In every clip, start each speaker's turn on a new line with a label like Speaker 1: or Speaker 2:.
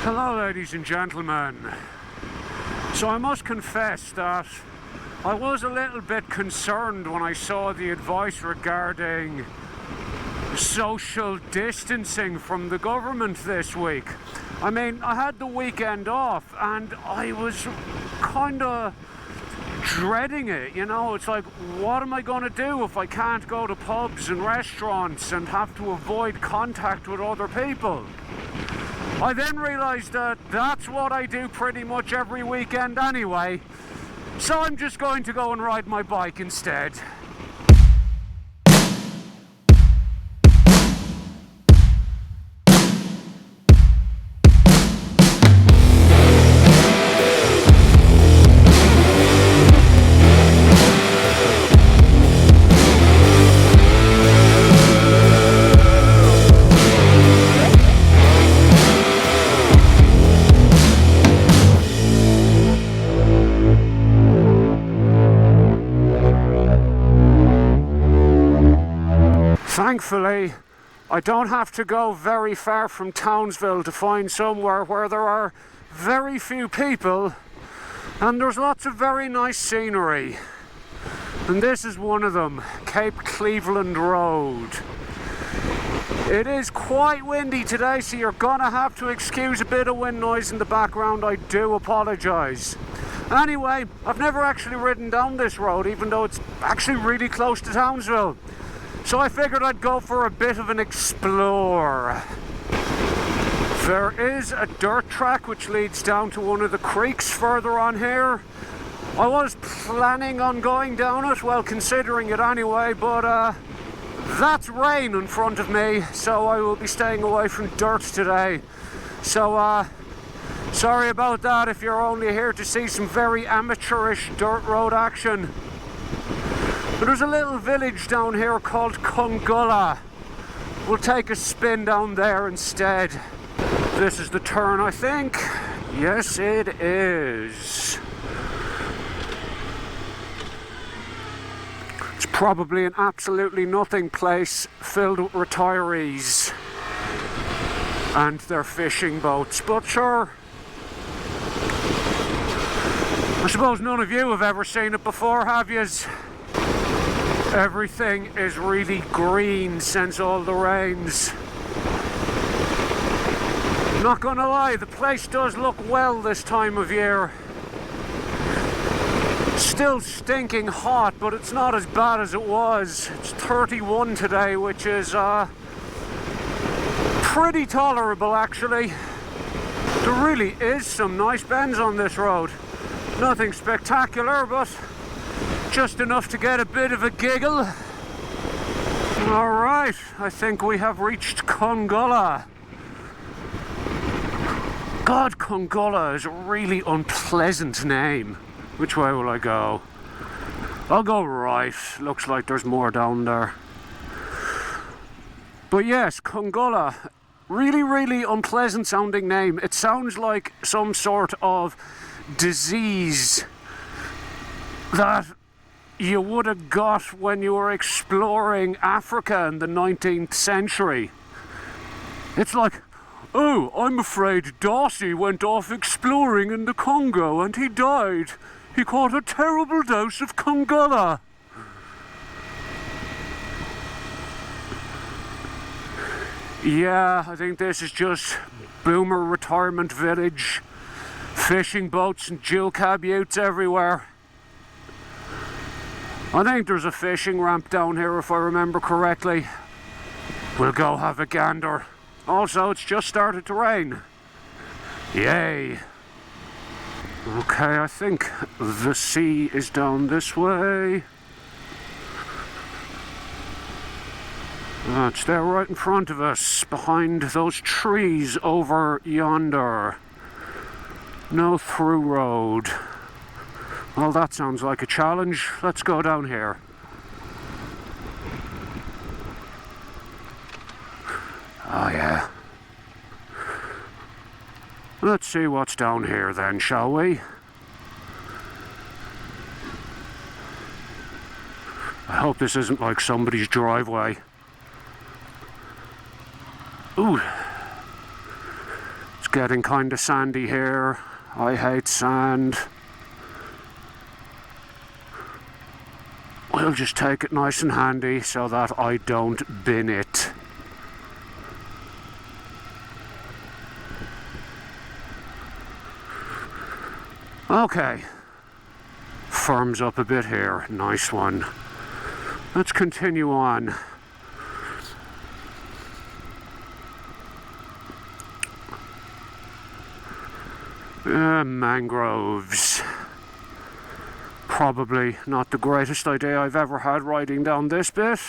Speaker 1: Hello ladies and gentlemen. So I must confess that I was a little bit concerned when I saw the advice regarding social distancing from the government this week. I mean, I had the weekend off and I was kind of dreading it, you know. It's like, what am I going to do if I can't go to pubs and restaurants and have to avoid contact with other people? I then realised that that's what I do pretty much every weekend anyway, so I'm just going to go and ride my bike instead. Thankfully, I don't have to go very far from Townsville to find somewhere where there are very few people and there's lots of very nice scenery. And this is one of them, Cape Cleveland Road. It is quite windy today, so you're gonna have to excuse a bit of wind noise in the background. I do apologise. Anyway, I've never actually ridden down this road, even though it's actually really close to Townsville. So I figured I'd go for a bit of an explore. There is a dirt track which leads down to one of the creeks further on here. I was planning on going down it, well, considering it anyway, but that's rain in front of me, so I will be staying away from dirt today. So sorry about that if you're only here to see some very amateurish dirt road action. But there's a little village down here called Congulla. We'll take a spin down there instead. This is the turn, I think. Yes, it is. It's probably an absolutely nothing place filled with retirees and their fishing boats, but sure. I suppose none of you have ever seen it before, have yous? Everything is really green since all the rains. Not gonna lie, the place does look well this time of year. Still stinking hot, but it's not as bad as it was. It's 31 today, which is pretty tolerable actually. There really is some nice bends on this road. Nothing spectacular, but just enough to get a bit of a giggle. Alright, I think we have reached Congulla. God, Congulla is a really unpleasant name. Which way will I go? I'll go right. Looks like there's more down there. But yes, Congulla. Really, really unpleasant sounding name. It sounds like some sort of disease that you would have got when you were exploring Africa in the 19th century. It's like, oh, I'm afraid Darcy went off exploring in the Congo and he died. He caught a terrible dose of Congulla. Yeah, I think this is just boomer retirement village. Fishing boats and dual cab utes everywhere. I think there's a fishing ramp down here if I remember correctly. We'll go have a gander. Also, it's just started to rain. Yay. Okay, I think the sea is down this way. It's there right in front of us, behind those trees over yonder. No through road. Well, that sounds like a challenge. Let's go down here. Oh yeah. Let's see what's down here then, shall we? I hope this isn't like somebody's driveway. Ooh. getting kind of sandy here. I hate sand. We'll just take it nice and handy so that I don't bin it. Okay. Firms up a bit here. Nice one. Let's continue on. Mangroves. Probably not the greatest idea I've ever had riding down this bit.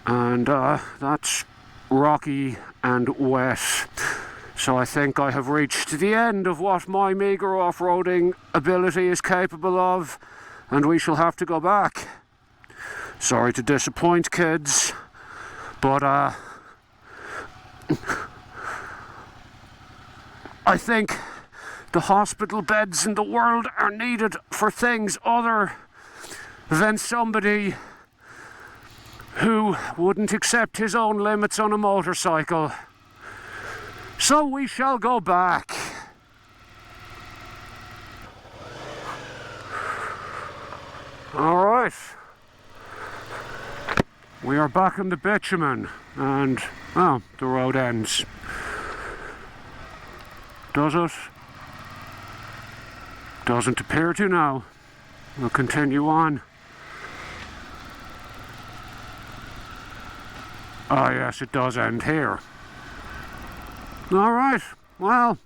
Speaker 1: And that's rocky and wet. So I think I have reached the end of what my meagre off-roading ability is capable of, and we shall have to go back. Sorry to disappoint, kids, but I think the hospital beds in the world are needed for things other than somebody who wouldn't accept his own limits on a motorcycle. So we shall go back. All right. We are back on the bitumen, and, well, the road ends. Does it? Doesn't appear to now. We'll continue on. Ah, yes, it does end here. All right, well,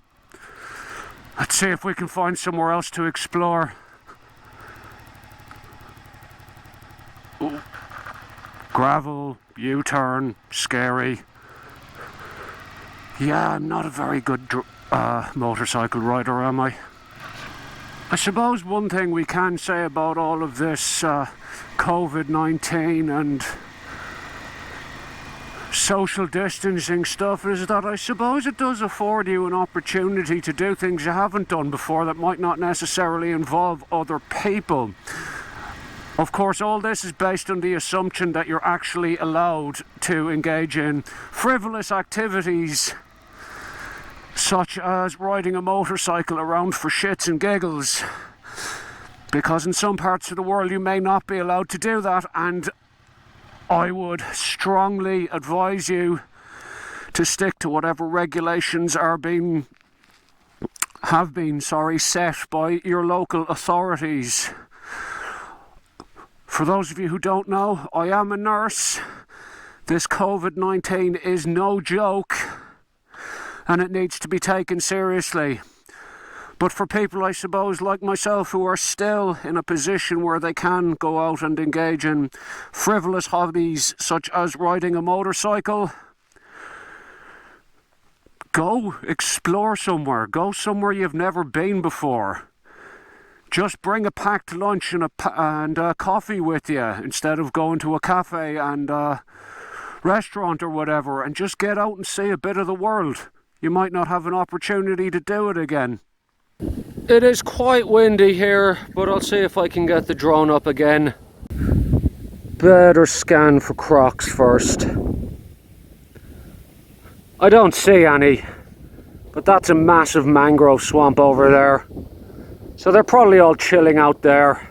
Speaker 1: let's see if we can find somewhere else to explore. Ooh. Gravel, U-turn, scary. Yeah, I'm not a very good motorcycle rider, am I? I suppose one thing we can say about all of this COVID-19 and social distancing stuff is that I suppose it does afford you an opportunity to do things you haven't done before that might not necessarily involve other people. Of course, all this is based on the assumption that you're actually allowed to engage in frivolous activities such as riding a motorcycle around for shits and giggles, because in some parts of the world you may not be allowed to do that, and I would strongly advise you to stick to whatever regulations have been set by your local authorities. For those of you who don't know, I am a nurse. This COVID-19 is no joke, and it needs to be taken seriously. But for people, I suppose, like myself, who are still in a position where they can go out and engage in frivolous hobbies such as riding a motorcycle, go explore somewhere. Go somewhere you've never been before. Just bring a packed lunch and coffee with you instead of going to a cafe and restaurant or whatever, and just get out and see a bit of the world. You might not have an opportunity to do it again. It is quite windy here, but I'll see if I can get the drone up again. Better scan for crocs first. I don't see any, but that's a massive mangrove swamp over there. So they're probably all chilling out there.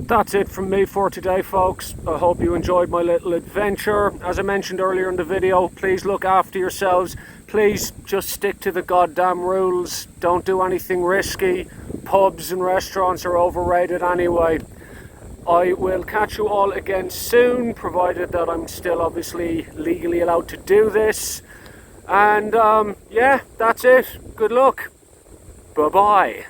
Speaker 1: that's it from me for today, folks. I hope you enjoyed my little adventure. As I mentioned earlier in the video, please look after yourselves. Please just stick to the goddamn rules. Don't do anything risky. Pubs and restaurants are overrated anyway. I will catch you all again soon, provided that I'm still obviously legally allowed to do this. And yeah, that's it. Good luck. Bye-bye.